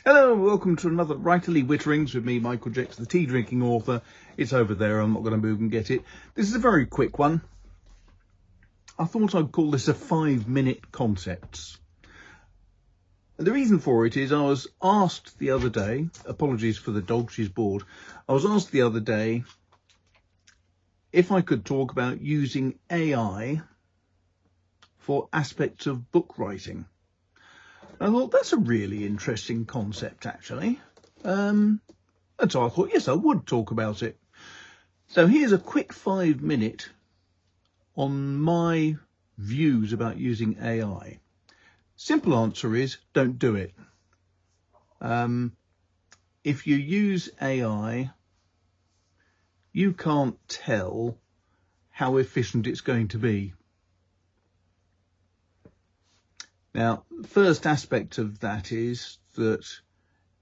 Hello and welcome to another Writerly Witterings with me, Michael Jex, the tea drinking author. It's over there, I'm not going to move and get it. This is a very quick one. I thought I'd call this a 5-minute concepts. And the reason for it is I was asked the other day, apologies for the dog, she's bored. I was asked the other day if I could talk about using AI for aspects of book writing. I thought that's a really interesting concept, actually. And so I thought, yes, I would talk about it. So here's a quick 5-minute on my views about using AI. Simple answer is don't do it. If you use AI, you can't tell how efficient it's going to be. Now, the first aspect of that is that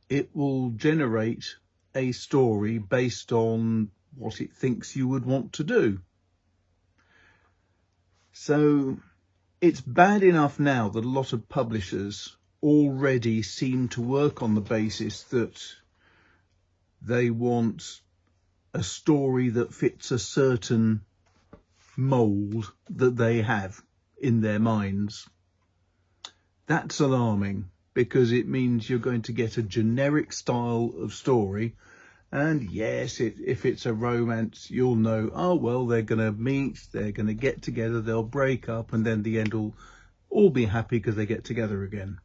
it will generate a story based on what it thinks you would want to do. So it's bad enough now that a lot of publishers already seem to work on the basis that they want a story that fits a certain mould that they have in their minds. That's alarming, because it means you're going to get a generic style of story. And yes, if it's a romance, you'll know, oh, well, they're going to meet, they're going to get together, they'll break up, and then the end will all be happy because they get together again.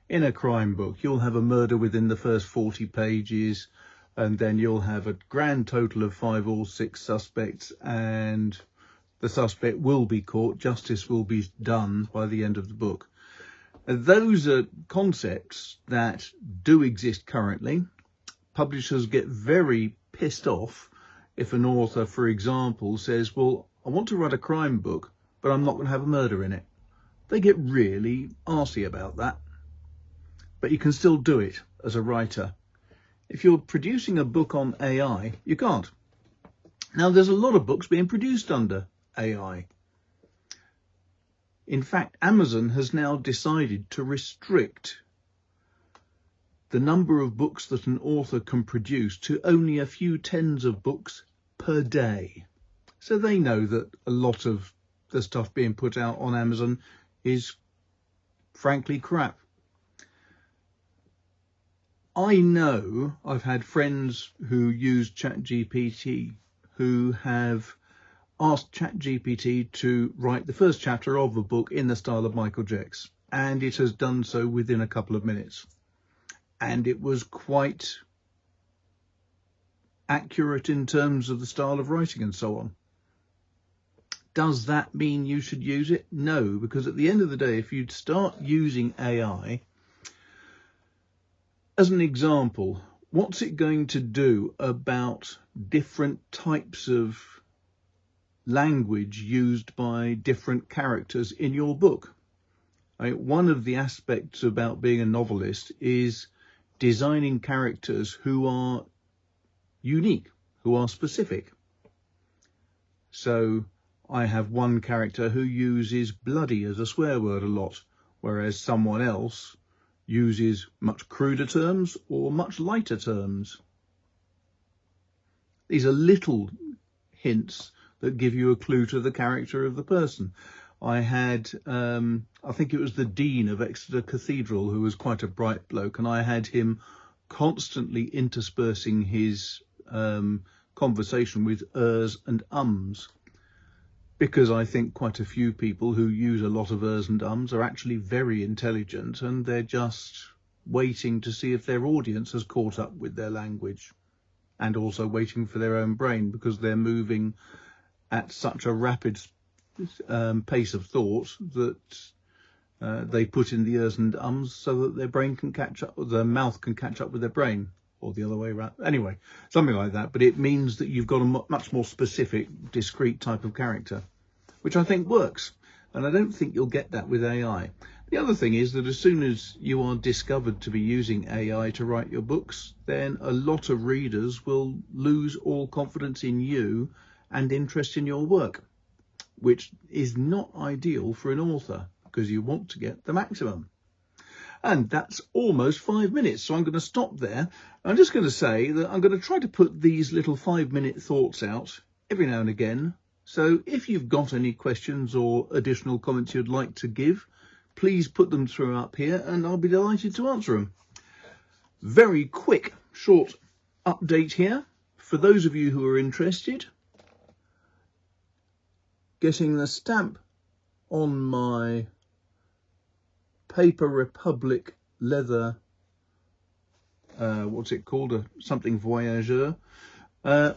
In a crime book, you'll have a murder within the first 40 pages, and then you'll have a grand total of 5 or 6 suspects, and the suspect will be caught, justice will be done by the end of the book. Those are concepts that do exist currently. Publishers get very pissed off if an author, for example, says, well, I want to write a crime book, but I'm not going to have a murder in it. They get really arsey about that. But you can still do it as a writer. If you're producing a book on AI, you can't. Now, there's a lot of books being produced under AI. In fact, Amazon has now decided to restrict the number of books that an author can produce to only a few tens of books per day. So they know that a lot of the stuff being put out on Amazon is frankly crap. I know I've had friends who use ChatGPT who have asked ChatGPT to write the first chapter of a book in the style of Michael Jex, and it has done so within a couple of minutes. And it was quite accurate in terms of the style of writing and so on. Does that mean you should use it? No, because at the end of the day, if you'd start using AI, as an example, what's it going to do about different types of language used by different characters in your book? One of the aspects about being a novelist is designing characters who are unique, who are specific. So I have one character who uses bloody as a swear word a lot, whereas someone else uses much cruder terms or much lighter terms. These are little hints that give you a clue to the character of the person. I had, I think it was the Dean of Exeter Cathedral, who was quite a bright bloke, and I had him constantly interspersing his conversation with ers and ums, because I think quite a few people who use a lot of ers and ums are actually very intelligent, and they're just waiting to see if their audience has caught up with their language, and also waiting for their own brain, because they're moving at such a rapid pace of thought that they put in the ers and ums so that their brain can catch up, or their mouth can catch up with their brain, or the other way around. Anyway, something like that. But it means that you've got a much more specific, discrete type of character, which I think works. And I don't think you'll get that with AI. The other thing is that as soon as you are discovered to be using AI to write your books, then a lot of readers will lose all confidence in you and interest in your work, which is not ideal for an author, because you want to get the maximum. And that's almost 5 minutes, so I'm going to stop there. I'm just going to say that I'm going to try to put these little 5-minute thoughts out every now and again. So if you've got any questions or additional comments you'd like to give, please put them through up here and I'll be delighted to answer them. Very quick, short update here. For those of you who are interested, getting the stamp on my Paper Republic leather, what's it called, something Voyageur,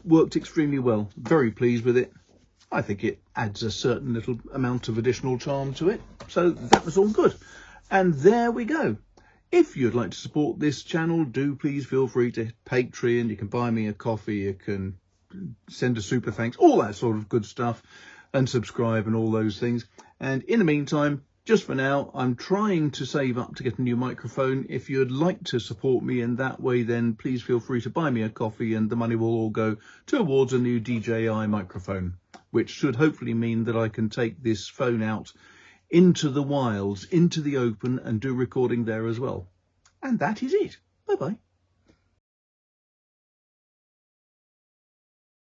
worked extremely well. Very pleased with it. I think it adds a certain little amount of additional charm to it. So that was all good. And there we go. If you'd like to support this channel, do please feel free to Patreon. You can buy me a coffee, you can send a super thanks, all that sort of good stuff, and subscribe and all those things. And in the meantime, just for now, I'm trying to save up to get a new microphone. If you'd like to support me in that way, then please feel free to buy me a coffee and the money will all go towards a new DJI microphone, which should hopefully mean that I can take this phone out into the wilds, into the open, and do recording there as well. And that is it. Bye-bye.